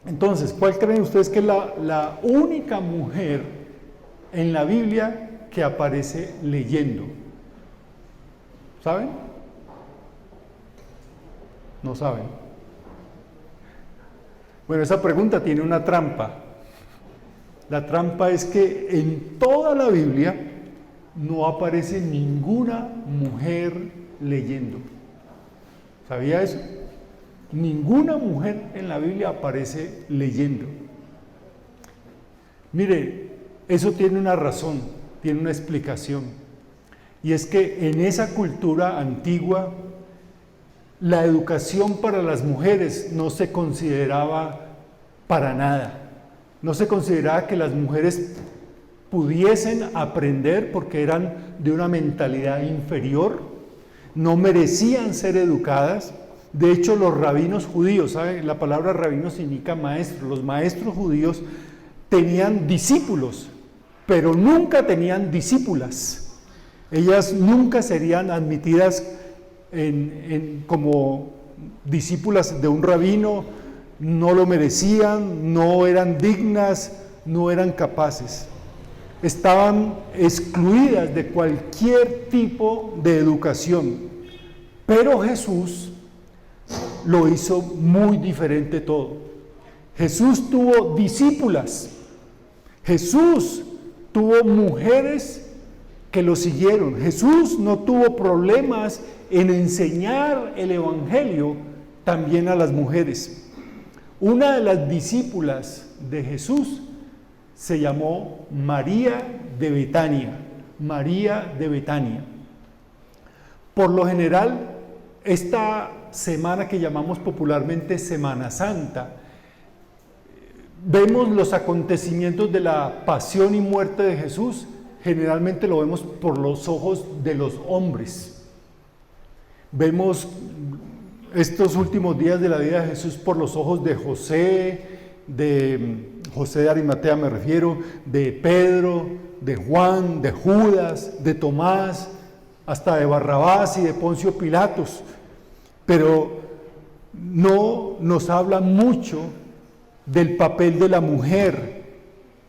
Entonces, ¿cuál creen ustedes que es la única mujer en la Biblia que aparece leyendo? ¿Saben? No saben. Bueno, esa pregunta tiene una trampa. La trampa es que en toda la Biblia no aparece ninguna mujer leyendo. ¿Sabía eso? Ninguna mujer en la Biblia aparece leyendo. Mire, eso tiene una razón, tiene una explicación. Y es que en esa cultura antigua, la educación para las mujeres no se consideraba para nada. No se consideraba que las mujeres pudiesen aprender porque eran de una mentalidad inferior, no merecían ser educadas. De hecho, los rabinos judíos, ¿saben? La palabra rabino significa maestro. Los maestros judíos tenían discípulos, pero nunca tenían discípulas. Ellas nunca serían admitidas como discípulas de un rabino, no lo merecían, no eran dignas, no eran capaces. Estaban excluidas de cualquier tipo de educación. Pero Jesús lo hizo muy diferente todo. Jesús tuvo discípulas. Jesús tuvo mujeres que lo siguieron. Jesús no tuvo problemas en enseñar el evangelio también a las mujeres. Una de las discípulas de Jesús se llamó María de Betania. María de Betania. Por lo general, esta semana que llamamos popularmente Semana Santa, vemos los acontecimientos de la pasión y muerte de Jesús, generalmente lo vemos por los ojos de los hombres. Vemos estos últimos días de la vida de Jesús por los ojos de José de Arimatea me refiero, de Pedro, de Juan, de Judas, de Tomás, hasta de Barrabás y de Poncio Pilatos. Pero no nos habla mucho del papel de la mujer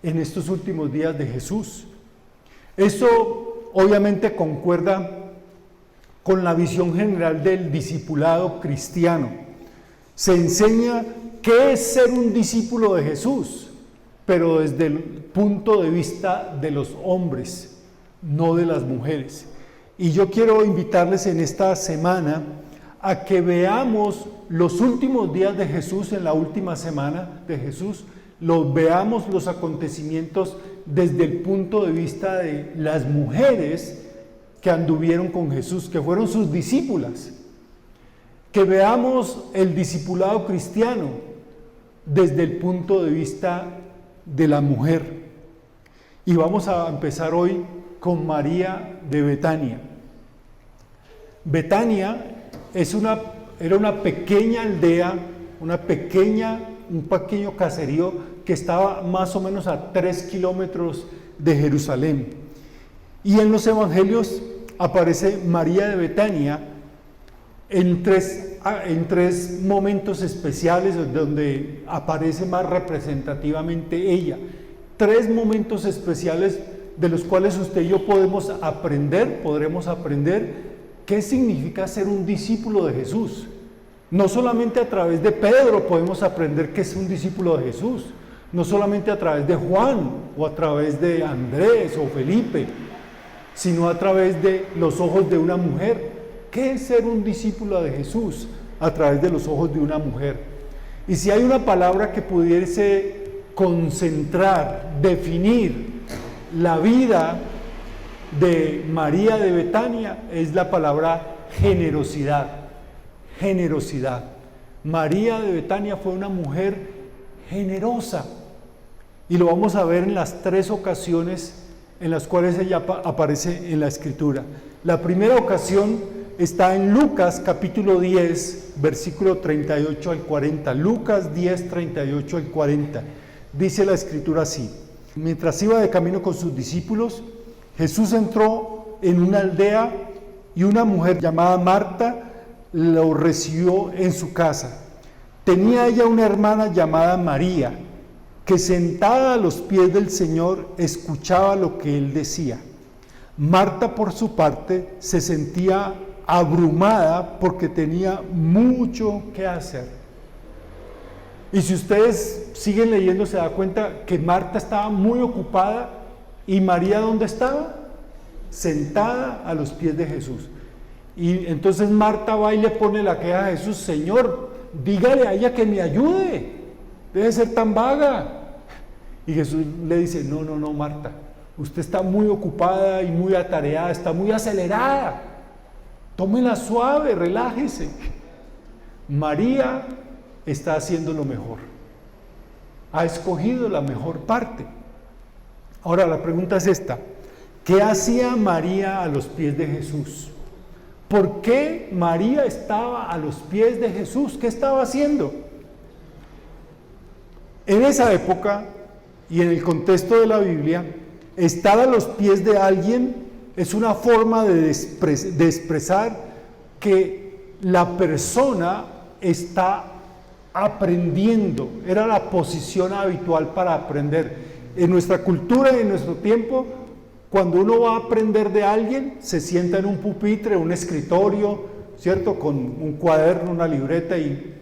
en estos últimos días de Jesús. Eso obviamente concuerda con la visión general del discipulado cristiano. Se enseña qué es ser un discípulo de Jesús, pero desde el punto de vista de los hombres, no de las mujeres. Y yo quiero invitarles en esta semana a que veamos los últimos días de Jesús, en la última semana de Jesús, veamos los acontecimientos desde el punto de vista de las mujeres que anduvieron con Jesús, que fueron sus discípulas. Que veamos el discipulado cristiano desde el punto de vista de la mujer. Y vamos a empezar hoy con María de Betania. Betania era una pequeña aldea, un pequeño caserío que estaba más o menos a 3 kilómetros de Jerusalén. Y en los evangelios aparece María de Betania en tres momentos especiales donde aparece más representativamente ella. 3 momentos especiales de los cuales usted y yo podremos aprender qué significa ser un discípulo de Jesús. No solamente a través de Pedro podemos aprender qué es un discípulo de Jesús, no solamente a través de Juan o a través de Andrés o Felipe, sino a través de los ojos de una mujer. ¿Qué es ser un discípulo de Jesús? A través de los ojos de una mujer. Y si hay una palabra que pudiese concentrar, definir la vida de María de Betania, es la palabra generosidad. Generosidad. María de Betania fue una mujer generosa. Y lo vamos a ver en las 3 ocasiones en las cuales ella aparece en la Escritura. La primera ocasión está en Lucas capítulo 10, versículo 38 al 40. Lucas 10, 38 al 40. Dice la Escritura así: mientras iba de camino con sus discípulos, Jesús entró en una aldea y una mujer llamada Marta lo recibió en su casa. Tenía ella una hermana llamada María, que sentada a los pies del Señor escuchaba lo que él decía. Marta, por su parte, se sentía abrumada porque tenía mucho que hacer. Y si ustedes siguen leyendo, se da cuenta que Marta estaba muy ocupada y María, ¿dónde estaba? Sentada a los pies de Jesús. Y entonces Marta va y le pone la queja a Jesús: Señor, dígale a ella que me ayude, debe ser tan vaga. Y Jesús le dice: no, Marta, usted está muy ocupada y muy atareada, está muy acelerada, tómela suave, relájese. María está haciendo lo mejor, ha escogido la mejor parte. Ahora la pregunta es esta: ¿qué hacía María a los pies de Jesús? ¿Por qué María estaba a los pies de Jesús? ¿Qué estaba haciendo? En esa época y en el contexto de la Biblia, estar a los pies de alguien es una forma de expresar que la persona está aprendiendo. Era la posición habitual para aprender. En nuestra cultura y en nuestro tiempo, cuando uno va a aprender de alguien, se sienta en un pupitre, un escritorio, ¿cierto? Con un cuaderno, una libreta y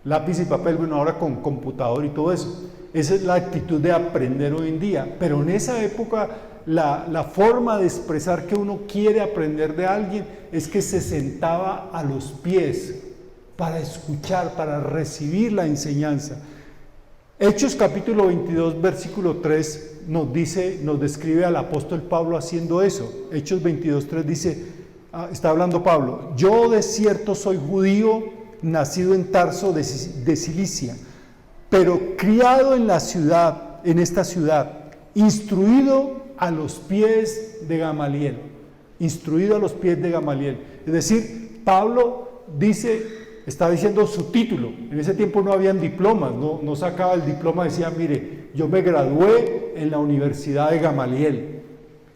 lápiz y papel, bueno, ahora con computador y todo eso. Esa es la actitud de aprender hoy en día. Pero en esa época, la forma de expresar que uno quiere aprender de alguien es que se sentaba a los pies para escuchar, para recibir la enseñanza. Hechos capítulo 22, versículo 3 nos describe al apóstol Pablo haciendo eso. Hechos 22, 3 dice, está hablando Pablo: yo de cierto soy judío, nacido en Tarso de Cilicia, pero criado en esta ciudad, instruido a los pies de Gamaliel. Instruido a los pies de Gamaliel. Es decir, Pablo está diciendo su título. En ese tiempo no habían diplomas, no sacaba el diploma, decía: mire, yo me gradué en la Universidad de Gamaliel.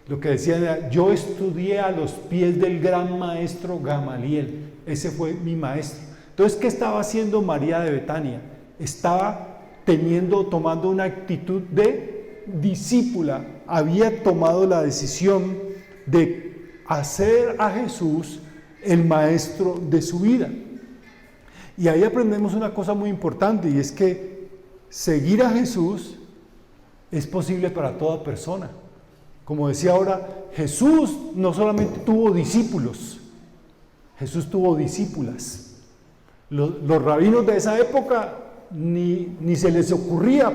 Lo que decía era: yo estudié a los pies del gran maestro Gamaliel, ese fue mi maestro. Entonces, ¿qué estaba haciendo María de Betania? Estaba tomando una actitud de discípula, había tomado la decisión de hacer a Jesús el maestro de su vida. Y ahí aprendemos una cosa muy importante, y es que seguir a Jesús es posible para toda persona. Como decía ahora, Jesús no solamente tuvo discípulos, Jesús tuvo discípulas. Los rabinos de esa época ni se les ocurría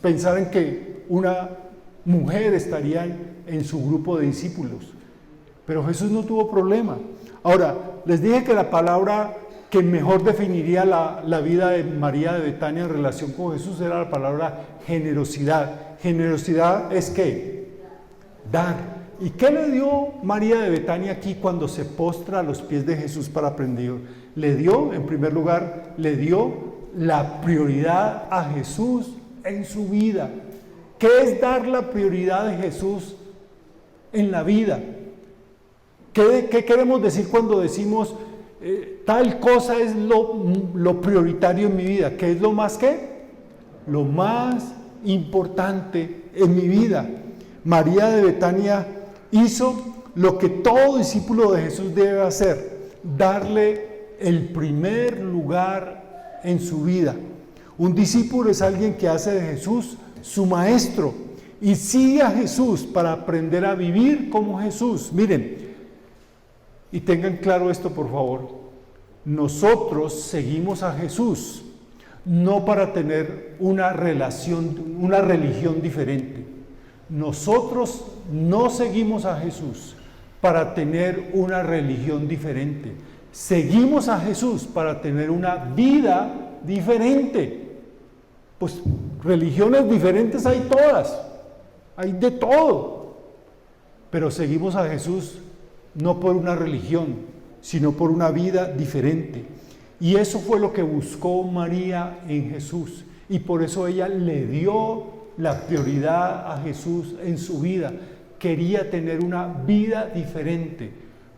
pensar en que una mujer estaría en su grupo de discípulos. Pero Jesús no tuvo problema. Ahora, les dije que la palabra que mejor definiría la vida de María de Betania en relación con Jesús era la palabra generosidad. Generosidad es ¿qué? Dar. ¿Y qué le dio María de Betania aquí cuando se postra a los pies de Jesús para aprender? En primer lugar, le dio la prioridad a Jesús en su vida. ¿Qué es dar la prioridad de Jesús en la vida? ¿Qué queremos decir cuando decimos tal cosa es lo prioritario en mi vida? ¿Qué es lo más qué? Lo más importante en mi vida. María de Betania hizo lo que todo discípulo de Jesús debe hacer: darle el primer lugar en su vida. Un discípulo es alguien que hace de Jesús su maestro y sigue a Jesús para aprender a vivir como Jesús. Miren, y tengan claro esto, por favor: nosotros seguimos a Jesús no para tener una religión diferente. Nosotros no seguimos a Jesús para tener una religión diferente. Seguimos a Jesús para tener una vida diferente. Pues religiones diferentes hay todas, hay de todo. Pero seguimos a Jesús no por una religión, sino por una vida diferente. Y eso fue lo que buscó María en Jesús. Y por eso ella le dio la prioridad a Jesús en su vida. Quería tener una vida diferente.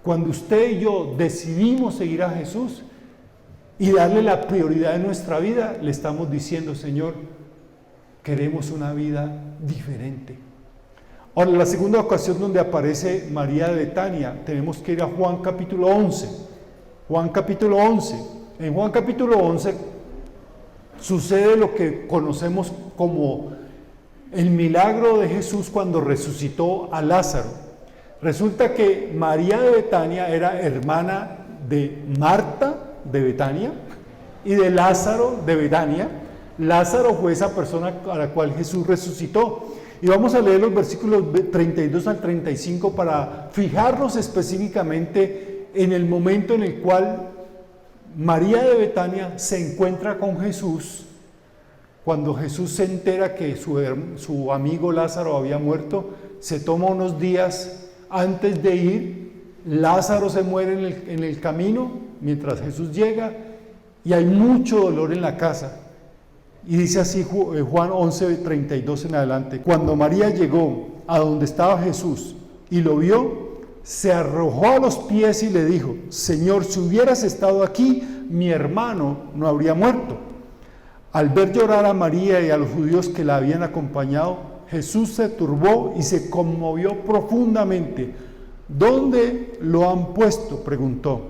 Cuando usted y yo decidimos seguir a Jesús, y darle la prioridad de nuestra vida, le estamos diciendo: Señor, queremos una vida diferente. Ahora, la segunda ocasión donde aparece María de Betania, tenemos que ir a Juan capítulo 11. Juan capítulo 11. En Juan capítulo 11 sucede lo que conocemos como el milagro de Jesús cuando resucitó a Lázaro. Resulta que María de Betania era hermana de Marta de Betania y de Lázaro de Betania. Lázaro fue esa persona a la cual Jesús resucitó. Y vamos a leer los versículos 32 al 35 para fijarnos específicamente en el momento en el cual María de Betania se encuentra con Jesús, cuando Jesús se entera que su amigo Lázaro había muerto. Se toma unos días antes de ir, Lázaro se muere en el camino mientras Jesús llega, y hay mucho dolor en la casa. Y dice así Juan 11, 32 en adelante: cuando María llegó a donde estaba Jesús y lo vio, se arrojó a los pies y le dijo: Señor, si hubieras estado aquí, mi hermano no habría muerto. Al ver llorar a María y a los judíos que la habían acompañado, Jesús se turbó y se conmovió profundamente. ¿Dónde lo han puesto?, preguntó.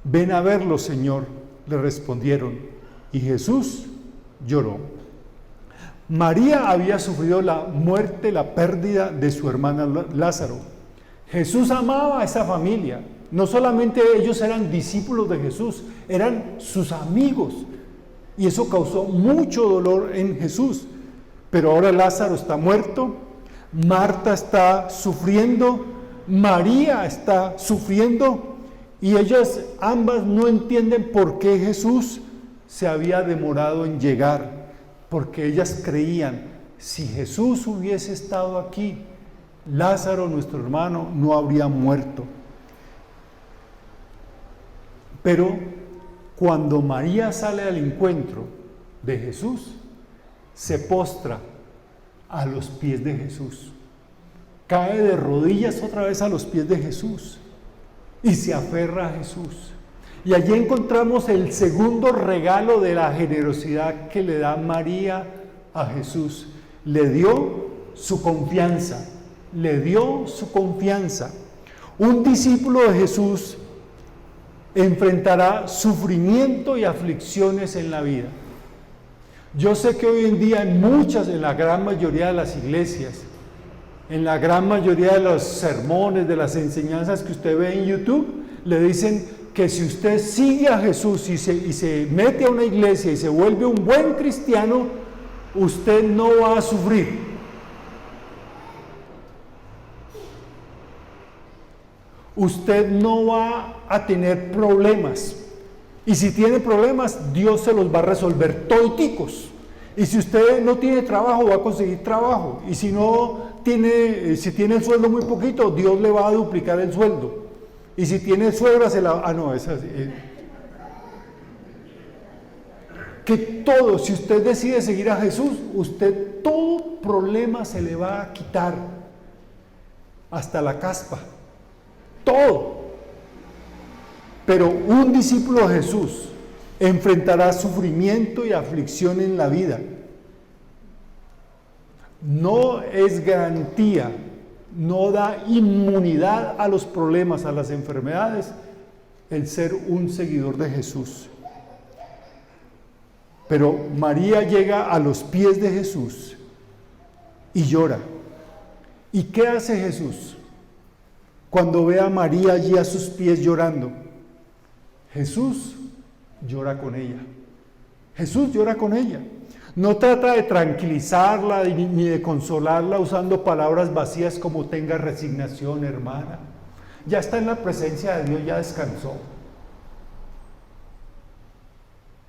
Ven a verlo, Señor, le respondieron. Y Jesús lloró. María había sufrido la muerte, la pérdida de su hermana Lázaro. Jesús amaba a esa familia. No solamente ellos eran discípulos de Jesús, eran sus amigos. Y eso causó mucho dolor en Jesús. Pero ahora Lázaro está muerto, Marta está sufriendo, María está sufriendo, y ellas ambas no entienden por qué Jesús se había demorado en llegar, porque ellas creían: si Jesús hubiese estado aquí, Lázaro, nuestro hermano, no habría muerto. Pero cuando María sale al encuentro de Jesús, se postra a los pies de Jesús, cae de rodillas otra vez a los pies de Jesús y se aferra a Jesús. Y allí encontramos el segundo regalo de la generosidad que le da María a Jesús. Le dio su confianza, le dio su confianza. Un discípulo de Jesús enfrentará sufrimiento y aflicciones en la vida. Yo sé que hoy en día en la gran mayoría de las iglesias, en la gran mayoría de los sermones, de las enseñanzas que usted ve en YouTube, le dicen que si usted sigue a Jesús y se mete a una iglesia y se vuelve un buen cristiano, usted no va a sufrir. Usted no va a tener problemas. Y si tiene problemas, Dios se los va a resolver toditicos. Y si usted no tiene trabajo, va a conseguir trabajo. Y si tiene el sueldo muy poquito, Dios le va a duplicar el sueldo. Y si tiene suegra, que todo, si usted decide seguir a Jesús, usted todo problema se le va a quitar, hasta la caspa, todo. Pero un discípulo de Jesús enfrentará sufrimiento y aflicción en la vida. No es garantía, no da inmunidad a los problemas, a las enfermedades, el ser un seguidor de Jesús. Pero María llega a los pies de Jesús y llora. ¿Y qué hace Jesús cuando ve a María allí a sus pies llorando? Jesús llora con ella. Jesús llora con ella. No trata de tranquilizarla ni de consolarla usando palabras vacías como: tenga resignación, hermana. Ya está en la presencia de Dios, ya descansó.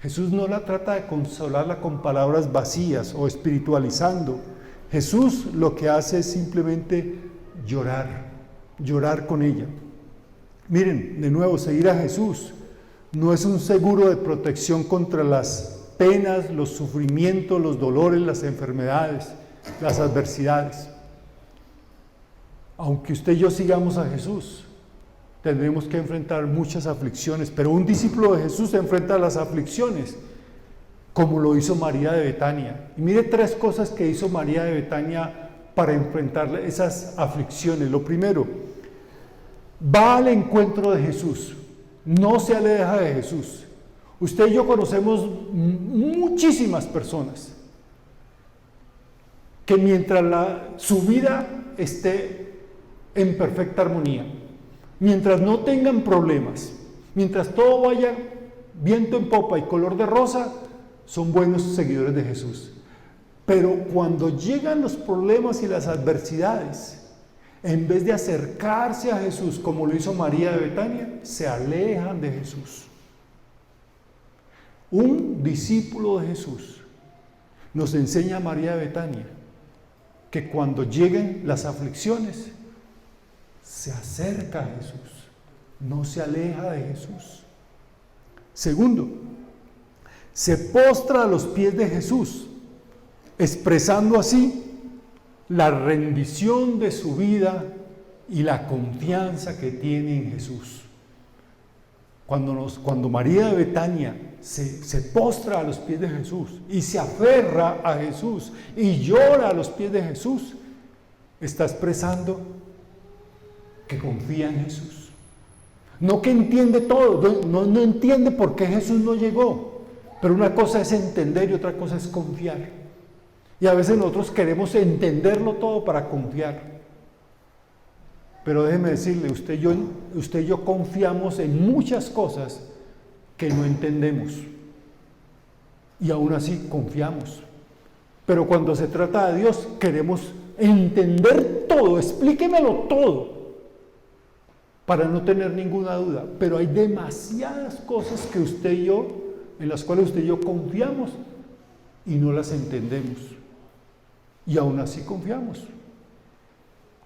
Jesús no la trata de consolarla con palabras vacías o espiritualizando. Jesús lo que hace es simplemente llorar con ella. Miren, de nuevo, seguir a Jesús no es un seguro de protección contra las penas, los sufrimientos, los dolores, las enfermedades, las adversidades. Aunque usted y yo sigamos a Jesús, tendremos que enfrentar muchas aflicciones, pero un discípulo de Jesús se enfrenta a las aflicciones, como lo hizo María de Betania. Y mire 3 cosas que hizo María de Betania para enfrentar esas aflicciones. Lo primero, va al encuentro de Jesús, no se aleja de Jesús. Usted y yo conocemos muchísimas personas que mientras su vida esté en perfecta armonía, mientras no tengan problemas, mientras todo vaya viento en popa y color de rosa, son buenos seguidores de Jesús. Pero cuando llegan los problemas y las adversidades, en vez de acercarse a Jesús como lo hizo María de Betania, se alejan de Jesús. Un discípulo de Jesús nos enseña a María de Betania que cuando lleguen las aflicciones, se acerca a Jesús, no se aleja de Jesús. Segundo, se postra a los pies de Jesús, expresando así la rendición de su vida y la confianza que tiene en Jesús. Cuando María de Betania se postra a los pies de Jesús y se aferra a Jesús y llora a los pies de Jesús, está expresando que confía en Jesús. No que entiende todo, no entiende por qué Jesús no llegó, pero una cosa es entender y otra cosa es confiar. Y a veces nosotros queremos entenderlo todo para confiar. Pero déjeme decirle, usted y yo confiamos en muchas cosas que no entendemos. Y aún así confiamos. Pero cuando se trata de Dios, queremos entender todo, explíquemelo todo, para no tener ninguna duda. Pero hay demasiadas cosas que usted y yo, en las cuales usted y yo confiamos y no las entendemos. Y aún así confiamos.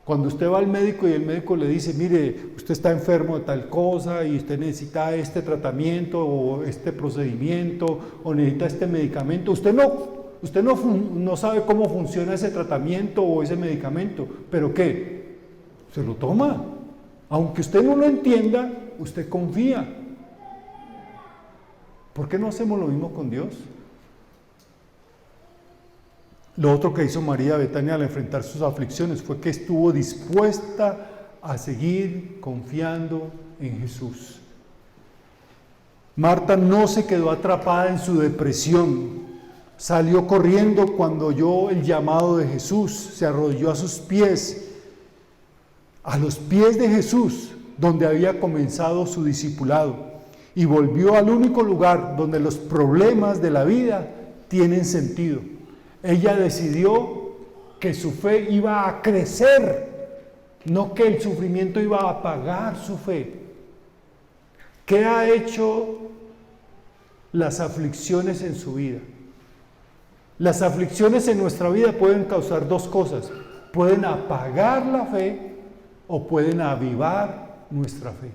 Cuando usted va al médico y el médico le dice, mire, usted está enfermo de tal cosa y usted necesita este tratamiento o este procedimiento o necesita este medicamento, usted no sabe cómo funciona ese tratamiento o ese medicamento, pero ¿qué? Se lo toma. Aunque usted no lo entienda, usted confía. ¿Por qué no hacemos lo mismo con Dios? Lo otro que hizo María de Betania al enfrentar sus aflicciones fue que estuvo dispuesta a seguir confiando en Jesús. Marta no se quedó atrapada en su depresión. Salió corriendo cuando oyó el llamado de Jesús, se arrodilló a sus pies, a los pies de Jesús, donde había comenzado su discipulado, y volvió al único lugar donde los problemas de la vida tienen sentido. Ella decidió que su fe iba a crecer, no que el sufrimiento iba a apagar su fe. ¿Qué ha hecho las aflicciones en su vida? Las aflicciones en nuestra vida pueden causar 2 cosas. Pueden apagar la fe o pueden avivar nuestra fe.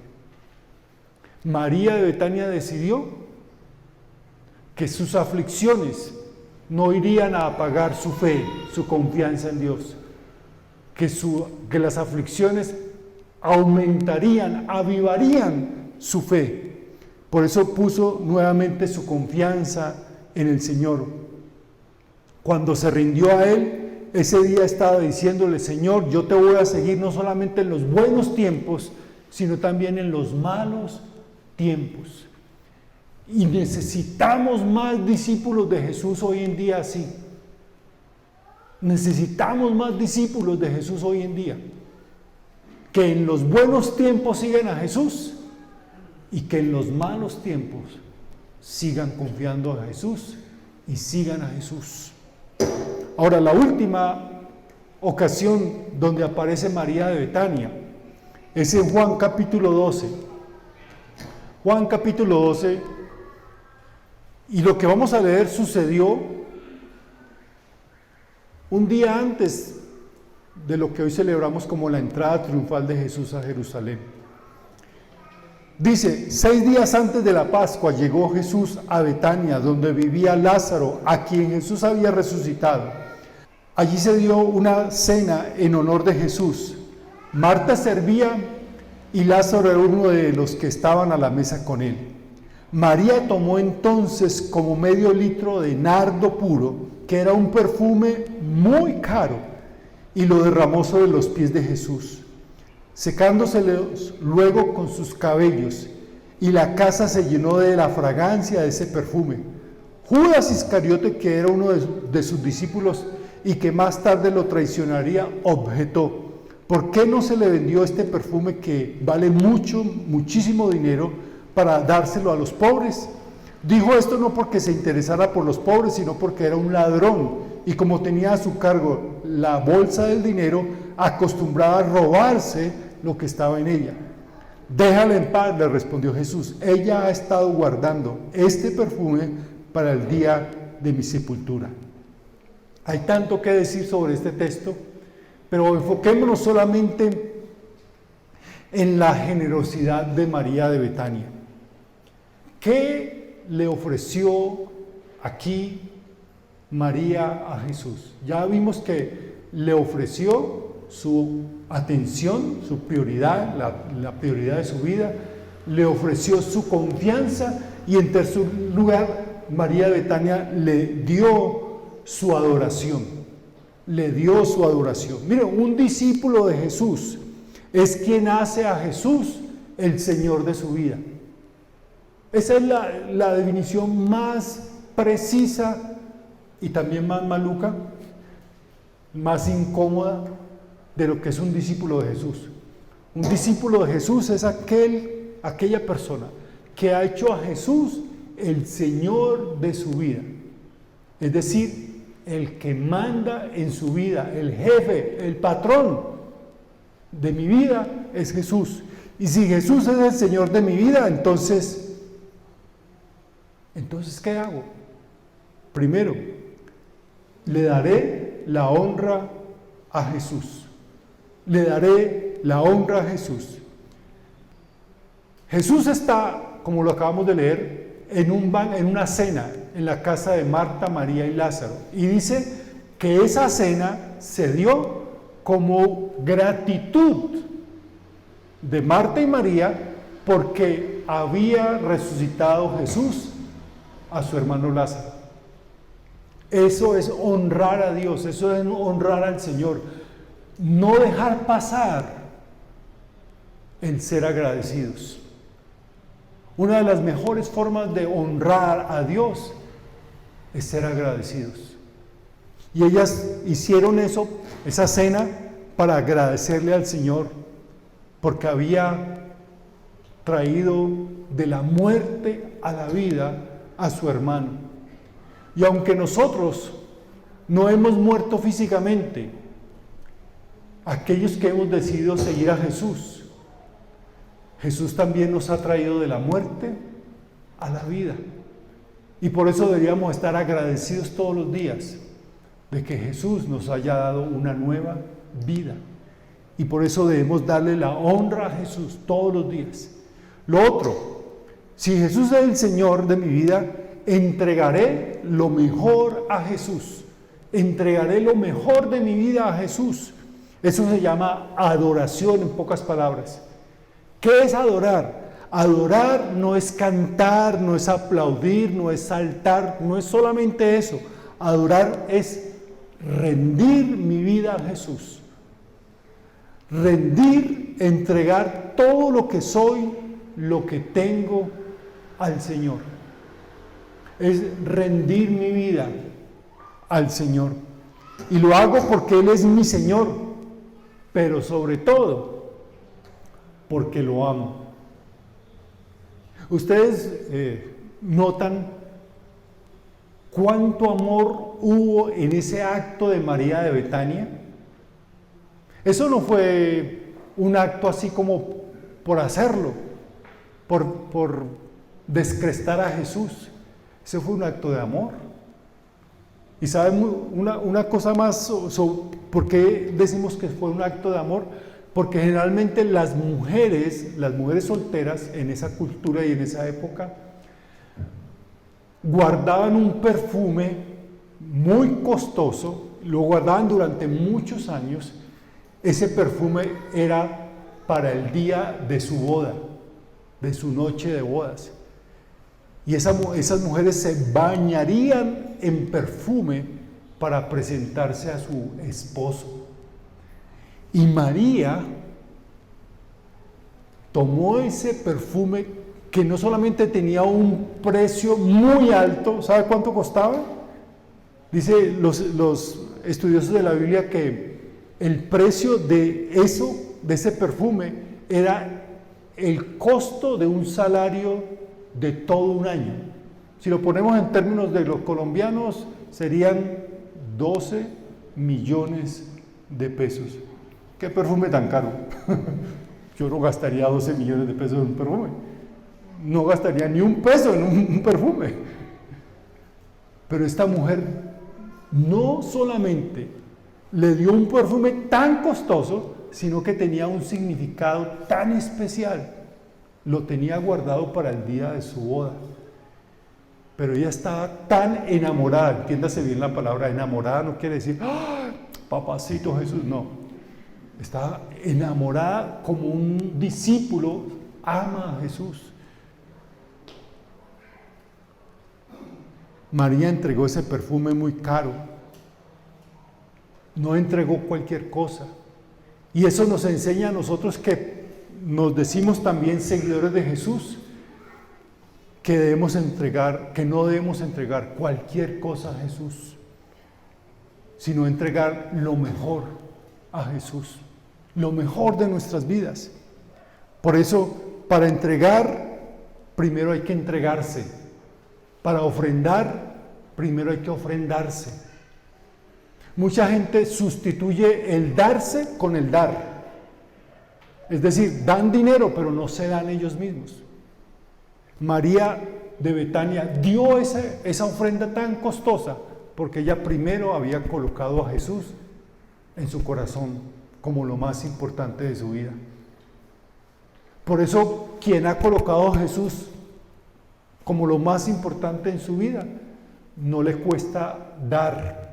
María de Betania decidió que sus aflicciones no irían a apagar su fe, su confianza en Dios, que las aflicciones aumentarían, avivarían su fe. Por eso puso nuevamente su confianza en el Señor. Cuando se rindió a Él, ese día estaba diciéndole, Señor, yo te voy a seguir no solamente en los buenos tiempos, sino también en los malos tiempos. Y necesitamos más discípulos de Jesús hoy en día así. Necesitamos más discípulos de Jesús hoy en día. Que en los buenos tiempos sigan a Jesús y que en los malos tiempos sigan confiando a Jesús y sigan a Jesús. Ahora, la última ocasión donde aparece María de Betania es en Juan capítulo 12. Juan capítulo 12. Y lo que vamos a leer sucedió un día antes de lo que hoy celebramos como la entrada triunfal de Jesús a Jerusalén. Dice, 6 días antes de la Pascua llegó Jesús a Betania, donde vivía Lázaro, a quien Jesús había resucitado. Allí se dio una cena en honor de Jesús. Marta servía y Lázaro era uno de los que estaban a la mesa con él. María tomó entonces como medio litro de nardo puro, que era un perfume muy caro, y lo derramó sobre los pies de Jesús, secándoselos luego con sus cabellos, y la casa se llenó de la fragancia de ese perfume. Judas Iscariote, que era uno de sus discípulos y que más tarde lo traicionaría, objetó: ¿por qué no se le vendió este perfume que vale muchísimo dinero para dárselo a los pobres? Dijo esto no porque se interesara por los pobres, sino porque era un ladrón, y como tenía a su cargo la bolsa del dinero, acostumbraba a robarse lo que estaba en ella. Déjala en paz, le respondió Jesús. Ella ha estado guardando este perfume para el día de mi sepultura. Hay tanto que decir sobre este texto, pero enfoquémonos solamente en la generosidad de María de Betania. ¿Qué le ofreció aquí María a Jesús? Ya vimos que le ofreció su atención, su prioridad, la prioridad de su vida, le ofreció su confianza, y en tercer lugar, María de Betania le dio su adoración. Le dio su adoración. Miren, un discípulo de Jesús es quien hace a Jesús el Señor de su vida. Esa es la definición más precisa y también más maluca, más incómoda de lo que es un discípulo de Jesús. Un discípulo de Jesús es aquella persona que ha hecho a Jesús el Señor de su vida. Es decir, el que manda en su vida, el jefe, el patrón de mi vida es Jesús. Y si Jesús es el Señor de mi vida, entonces ¿qué hago? Primero, le daré la honra a Jesús. Le daré la honra a Jesús. Jesús está, como lo acabamos de leer, en una cena en la casa de Marta, María y Lázaro. Y dice que esa cena se dio como gratitud de Marta y María porque había resucitado Jesús a su hermano Lázaro. Eso es honrar a Dios, eso es honrar al Señor. No dejar pasar el ser agradecidos. Una de las mejores formas de honrar a Dios es ser agradecidos. Y ellas hicieron esa cena, para agradecerle al Señor, porque había traído de la muerte a la vida a su hermano. Y aunque nosotros no hemos muerto físicamente, aquellos que hemos decidido seguir a Jesús, Jesús también nos ha traído de la muerte a la vida. Y por eso deberíamos estar agradecidos todos los días de que Jesús nos haya dado una nueva vida. Y por eso debemos darle la honra a Jesús todos los días. Lo otro, si Jesús es el Señor de mi vida, entregaré lo mejor a Jesús. Entregaré lo mejor de mi vida a Jesús. Eso se llama adoración, en pocas palabras. ¿Qué es adorar? Adorar no es cantar, no es aplaudir, no es saltar, no es solamente eso. Adorar es rendir mi vida a Jesús. Rendir, entregar todo lo que soy, lo que tengo al Señor. Es rendir mi vida al Señor. Y lo hago porque Él es mi Señor, pero sobre todo porque lo amo. Ustedes notan cuánto amor hubo en ese acto de María de Betania. Eso no fue un acto así como por hacerlo, por descrestar a Jesús. Ese fue un acto de amor. Y saben una cosa más, ¿por qué decimos que fue un acto de amor? Porque generalmente las mujeres solteras en esa cultura y en esa época guardaban un perfume muy costoso, lo guardaban durante muchos años. Ese perfume era para el día de su boda, de su noche de bodas. Y esas mujeres se bañarían en perfume para presentarse a su esposo. Y María tomó ese perfume que no solamente tenía un precio muy alto, ¿sabe cuánto costaba? Dice los estudiosos de la Biblia que el precio de ese perfume, era el costo de un salario de todo un año. Si lo ponemos en términos de los colombianos, serían 12 millones de pesos. ¿Qué perfume tan caro? Yo no gastaría 12 millones de pesos en un perfume. No gastaría ni un peso en un perfume. Pero esta mujer no solamente le dio un perfume tan costoso, sino que tenía un significado tan especial. Lo tenía guardado para el día de su boda. Pero ella estaba tan enamorada, entiéndase bien la palabra enamorada, no quiere decir, ¡ah, papacito Jesús! No, estaba enamorada como un discípulo ama a Jesús. María entregó ese perfume muy caro, no entregó cualquier cosa. Y eso nos enseña a nosotros que nos decimos también seguidores de Jesús, que debemos entregar, que no debemos entregar cualquier cosa a Jesús, sino entregar lo mejor a Jesús, lo mejor de nuestras vidas. Por eso, para entregar, primero hay que entregarse. Para ofrendar, primero hay que ofrendarse. Mucha gente sustituye el darse con el dar. Es decir, dan dinero, pero no se dan ellos mismos. María de Betania dio esa ofrenda tan costosa porque ella primero había colocado a Jesús en su corazón como lo más importante de su vida. Por eso, quien ha colocado a Jesús como lo más importante en su vida, no le cuesta dar.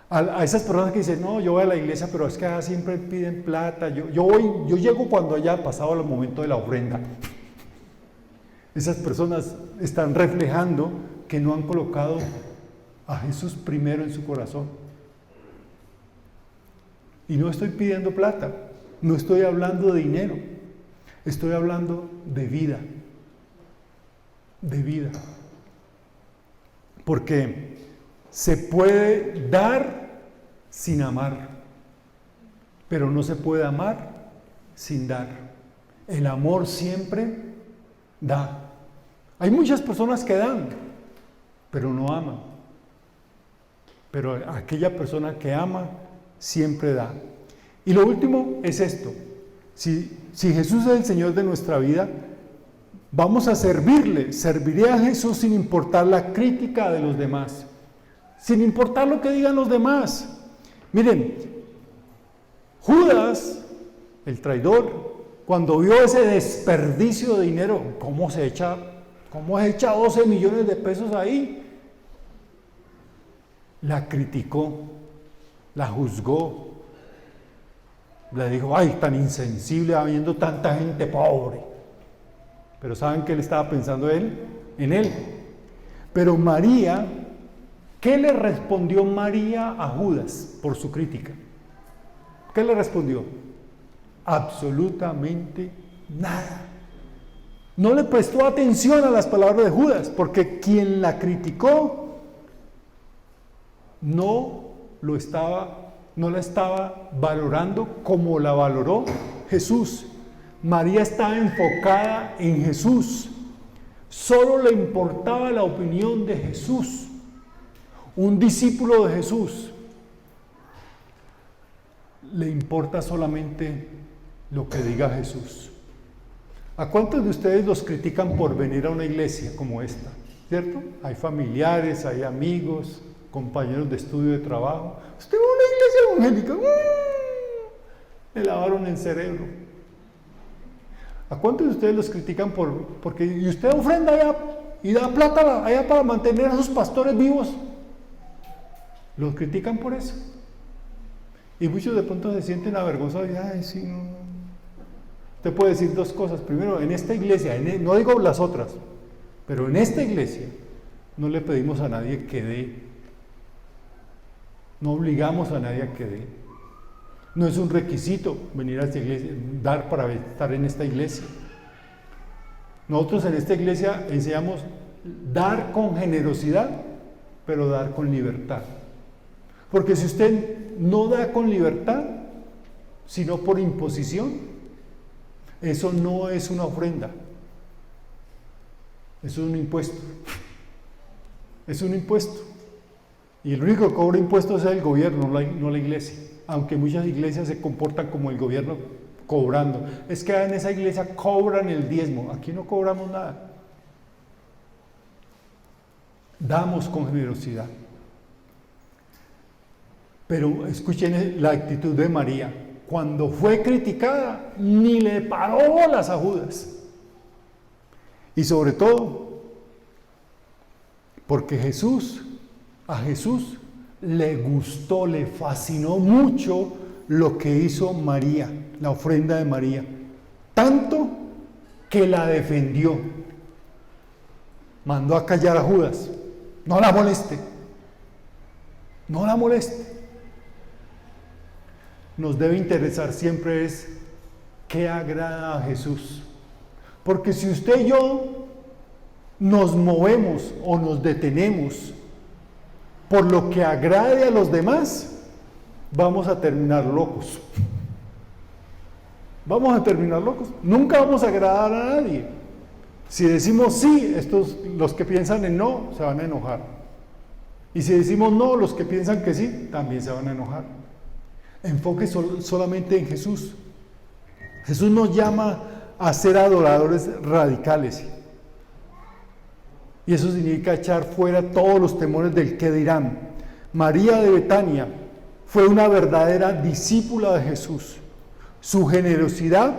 A esas personas que dicen, no, yo voy a la iglesia, pero es que siempre piden plata, yo llego cuando haya pasado el momento de la ofrenda. Esas personas están reflejando que no han colocado a Jesús primero en su corazón. Y no estoy pidiendo plata, no estoy hablando de dinero, estoy hablando de vida. De vida. Porque se puede dar sin amar, pero no se puede amar sin dar. El amor siempre da. Hay muchas personas que dan, pero no aman. Pero aquella persona que ama siempre da. Y lo último es esto: si Jesús es el Señor de nuestra vida, vamos a servirle. Serviré a Jesús sin importar la crítica de los demás, sin importar lo que digan los demás. Miren, Judas, el traidor, cuando vio ese desperdicio de dinero, ¿cómo se echa 12 millones de pesos ahí? La criticó, la juzgó, le dijo, ay, tan insensible habiendo tanta gente pobre. Pero ¿saben qué le estaba pensando él? En él. Pero María, ¿qué le respondió María a Judas por su crítica? ¿Qué le respondió? Absolutamente nada. No le prestó atención a las palabras de Judas, porque quien la criticó no la estaba valorando como la valoró Jesús. María estaba enfocada en Jesús. Solo le importaba la opinión de Jesús. Un discípulo de Jesús le importa solamente lo que diga Jesús. ¿A cuántos de ustedes los critican por venir a una iglesia como esta? ¿Cierto? Hay familiares, hay amigos, compañeros de estudio, de trabajo. Usted va a una iglesia evangélica, le lavaron el cerebro. ¿A cuántos de ustedes los critican porque y usted ofrenda allá y da plata allá para mantener a sus pastores vivos? Los critican por eso. Y muchos de pronto se sienten avergonzados y ay, sí, no. Usted puede decir dos cosas. Primero, en esta iglesia, no digo las otras, pero en esta iglesia no le pedimos a nadie que dé. No obligamos a nadie a que dé. No es un requisito venir a esta iglesia, dar para estar en esta iglesia. Nosotros en esta iglesia enseñamos dar con generosidad, pero dar con libertad. Porque si usted no da con libertad, sino por imposición, eso no es una ofrenda. Eso es un impuesto. Es un impuesto. Y el único que cobra impuestos es el gobierno, no la iglesia. Aunque muchas iglesias se comportan como el gobierno cobrando. Es que en esa iglesia cobran el diezmo. Aquí no cobramos nada. Damos con generosidad. Pero escuchen la actitud de María. Cuando fue criticada, ni le paró las a Judas. Y sobre todo, porque a Jesús le gustó, le fascinó mucho lo que hizo María, la ofrenda de María. Tanto que la defendió. Mandó a callar a Judas. No la moleste. No la moleste. Nos debe interesar siempre es qué agrada a Jesús. Porque si usted y yo nos movemos o nos detenemos por lo que agrade a los demás, vamos a terminar locos. Vamos a terminar locos. Nunca vamos a agradar a nadie. Si decimos sí, los que piensan en no, se van a enojar. Y si decimos no, los que piensan que sí, también se van a enojar. Enfoque solamente en Jesús. Jesús nos llama a ser adoradores radicales. Y eso significa echar fuera todos los temores del qué dirán. María de Betania fue una verdadera discípula de Jesús. Su generosidad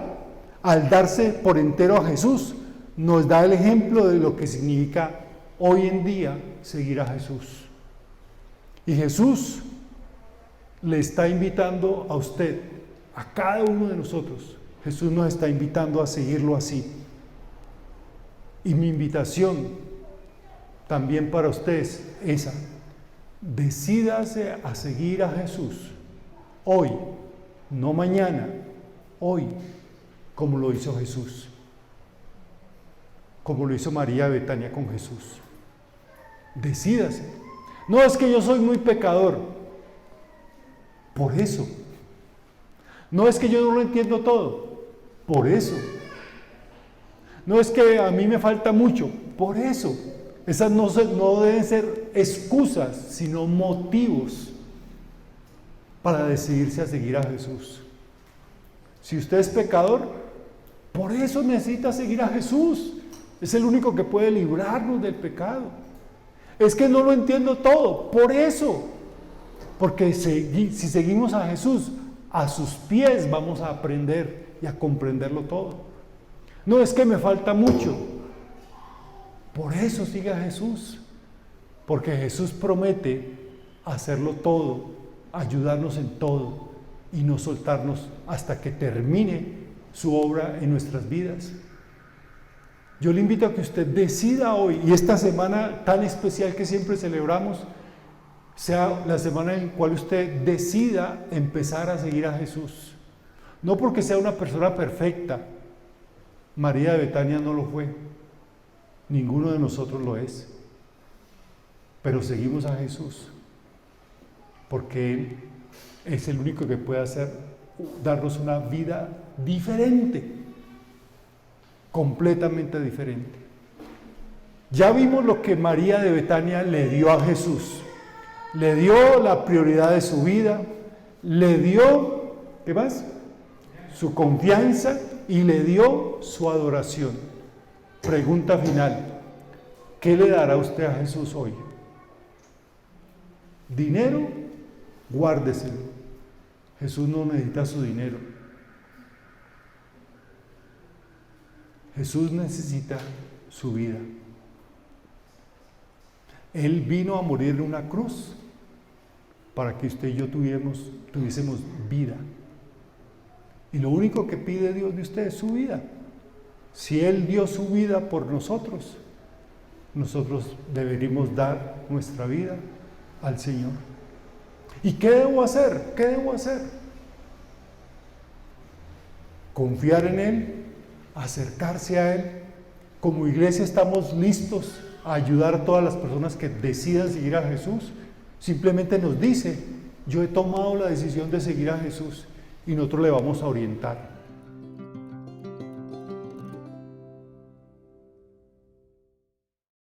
al darse por entero a Jesús nos da el ejemplo de lo que significa hoy en día seguir a Jesús. Y Jesús le está invitando a usted, a cada uno de nosotros. Jesús nos está invitando a seguirlo así. Y mi invitación también para ustedes es esa. Decídase a seguir a Jesús hoy, no mañana, hoy, como lo hizo Jesús, como lo hizo María de Betania con Jesús. Decídase. No es que yo soy muy pecador. Por eso. No es que yo no lo entiendo todo. Por eso. No es que a mí me falta mucho. Por eso. Esas no deben ser excusas, sino motivos para decidirse a seguir a Jesús. Si usted es pecador, por eso necesita seguir a Jesús. Es el único que puede librarnos del pecado. Es que no lo entiendo todo, por eso. Porque si seguimos a Jesús, a sus pies vamos a aprender y a comprenderlo todo. No es que me falta mucho. Por eso sigue a Jesús. Porque Jesús promete hacerlo todo, ayudarnos en todo y no soltarnos hasta que termine su obra en nuestras vidas. Yo le invito a que usted decida hoy, y esta semana tan especial que siempre celebramos, sea la semana en la cual usted decida empezar a seguir a Jesús. No porque sea una persona perfecta. María de Betania no lo fue. Ninguno de nosotros lo es. Pero seguimos a Jesús. Porque Él es el único que puede darnos una vida diferente. Completamente diferente. Ya vimos lo que María de Betania le dio a Jesús. Le dio la prioridad de su vida, le dio, ¿qué más? Su confianza y le dio su adoración. Pregunta final, ¿qué le dará usted a Jesús hoy? ¿Dinero? Guárdeselo. Jesús no necesita su dinero. Jesús necesita su vida. Él vino a morir en una cruz para que usted y yo tuviésemos vida. Y lo único que pide Dios de usted es su vida. Si Él dio su vida por nosotros, nosotros deberíamos dar nuestra vida al Señor. ¿Y qué debo hacer? ¿Qué debo hacer? Confiar en Él, acercarse a Él. Como iglesia estamos listos a ayudar a todas las personas que decidan seguir a Jesús. Simplemente nos dice, yo he tomado la decisión de seguir a Jesús y nosotros le vamos a orientar.